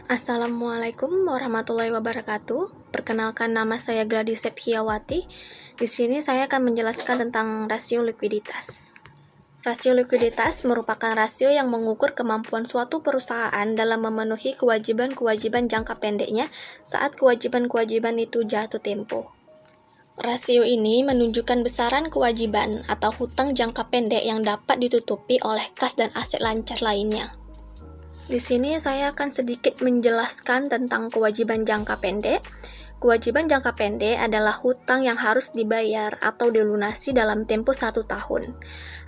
Assalamualaikum warahmatullahi wabarakatuh. Perkenalkan, nama saya Gladys Sephiawati. Di sini saya akan menjelaskan tentang rasio likuiditas. Rasio likuiditas merupakan rasio yang mengukur kemampuan suatu perusahaan dalam memenuhi kewajiban-kewajiban jangka pendeknya saat kewajiban-kewajiban itu jatuh tempo. Rasio ini menunjukkan besaran kewajiban atau hutang jangka pendek yang dapat ditutupi oleh kas dan aset lancar lainnya. Di sini saya akan sedikit menjelaskan tentang kewajiban jangka pendek. Kewajiban jangka pendek adalah hutang yang harus dibayar atau dilunasi dalam tempo 1 tahun,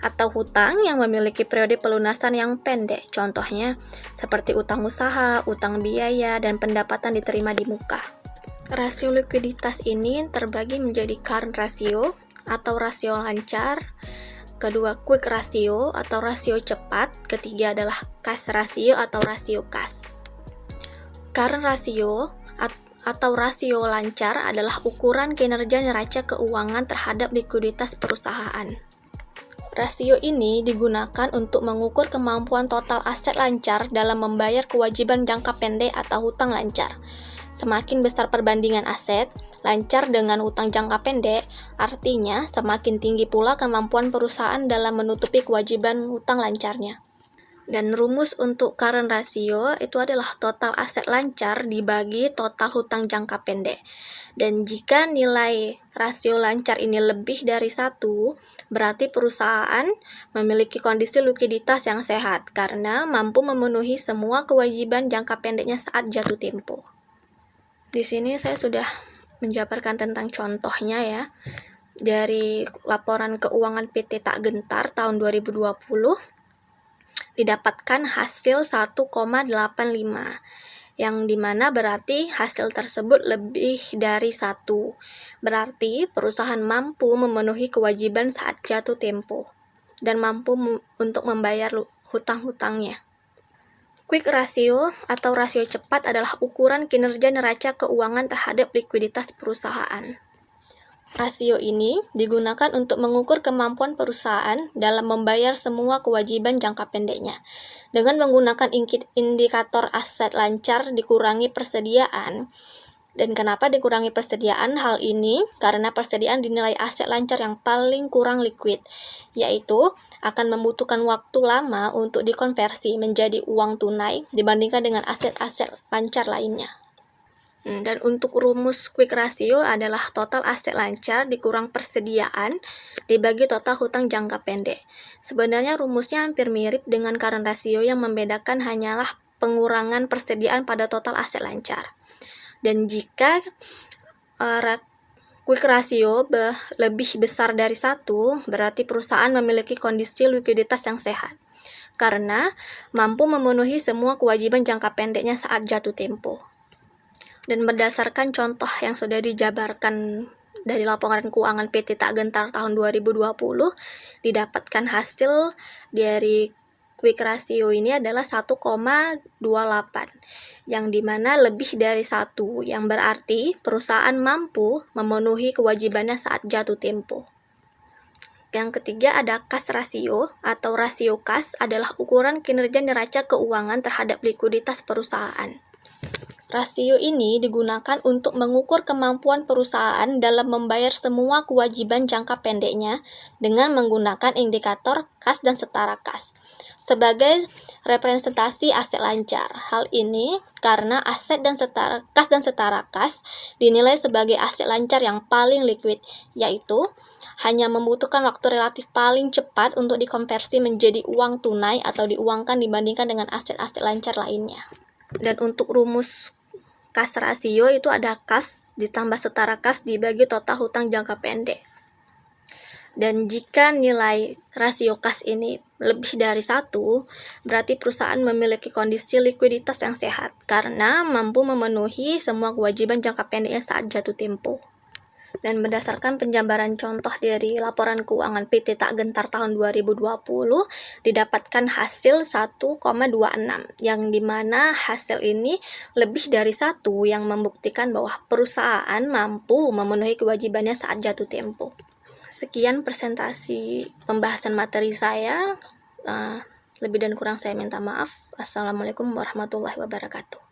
atau hutang yang memiliki periode pelunasan yang pendek, contohnya seperti utang usaha, utang biaya, dan pendapatan diterima di muka. Rasio likuiditas ini terbagi menjadi current ratio atau rasio lancar, kedua quick ratio atau rasio cepat, ketiga adalah cash ratio atau rasio kas. Current ratio atau rasio lancar adalah ukuran kinerja neraca keuangan terhadap likuiditas perusahaan. Rasio ini digunakan untuk mengukur kemampuan total aset lancar dalam membayar kewajiban jangka pendek atau hutang lancar. Semakin besar perbandingan aset lancar dengan hutang jangka pendek, artinya semakin tinggi pula kemampuan perusahaan dalam menutupi kewajiban hutang lancarnya. Dan rumus untuk current ratio itu adalah total aset lancar dibagi total hutang jangka pendek. Dan jika nilai rasio lancar ini lebih dari 1, berarti perusahaan memiliki kondisi likuiditas yang sehat karena mampu memenuhi semua kewajiban jangka pendeknya saat jatuh tempo. Di sini saya sudah menjabarkan tentang contohnya ya. Dari laporan keuangan PT Tak Gentar tahun 2020 didapatkan hasil 1,85, yang dimana berarti hasil tersebut lebih dari 1. Berarti perusahaan mampu memenuhi kewajiban saat jatuh tempo dan mampu untuk membayar hutang-hutangnya. Quick ratio atau rasio cepat adalah ukuran kinerja neraca keuangan terhadap likuiditas perusahaan. Rasio ini digunakan untuk mengukur kemampuan perusahaan dalam membayar semua kewajiban jangka pendeknya. Dengan menggunakan indikator aset lancar dikurangi persediaan. Dan kenapa dikurangi persediaan? Hal ini karena persediaan dinilai aset lancar yang paling kurang liquid, yaitu akan membutuhkan waktu lama untuk dikonversi menjadi uang tunai dibandingkan dengan aset-aset lancar lainnya. Dan untuk rumus quick ratio adalah total aset lancar dikurang persediaan dibagi total hutang jangka pendek. Sebenarnya rumusnya hampir mirip dengan current ratio, yang membedakan hanyalah pengurangan persediaan pada total aset lancar. Dan jika quick ratio lebih besar dari 1, berarti perusahaan memiliki kondisi likuiditas yang sehat karena mampu memenuhi semua kewajiban jangka pendeknya saat jatuh tempo. Dan berdasarkan contoh yang sudah dijabarkan dari laporan keuangan PT Tak Gentar tahun 2020, didapatkan hasil dari quick ratio ini adalah 1,28, yang dimana lebih dari 1, yang berarti perusahaan mampu memenuhi kewajibannya saat jatuh tempo. Yang ketiga ada cash ratio atau rasio kas, adalah ukuran kinerja neraca keuangan terhadap likuiditas perusahaan. Rasio ini digunakan untuk mengukur kemampuan perusahaan dalam membayar semua kewajiban jangka pendeknya dengan menggunakan indikator kas dan setara kas sebagai representasi aset lancar. Hal ini karena aset dan setara kas dinilai sebagai aset lancar yang paling liquid, yaitu hanya membutuhkan waktu relatif paling cepat untuk dikonversi menjadi uang tunai atau diuangkan dibandingkan dengan aset-aset lancar lainnya. Dan untuk rumus cash ratio itu ada kas ditambah setara kas dibagi total hutang jangka pendek. Dan jika nilai rasio kas ini lebih dari 1, berarti perusahaan memiliki kondisi likuiditas yang sehat karena mampu memenuhi semua kewajiban jangka pendeknya saat jatuh tempo. Dan berdasarkan penjabaran contoh dari laporan keuangan PT Tak Gentar tahun 2020, didapatkan hasil 1,26, yang dimana hasil ini lebih dari 1, yang membuktikan bahwa perusahaan mampu memenuhi kewajibannya saat jatuh tempo. Sekian presentasi pembahasan materi saya. Lebih dan kurang saya minta maaf. Assalamualaikum warahmatullahi wabarakatuh.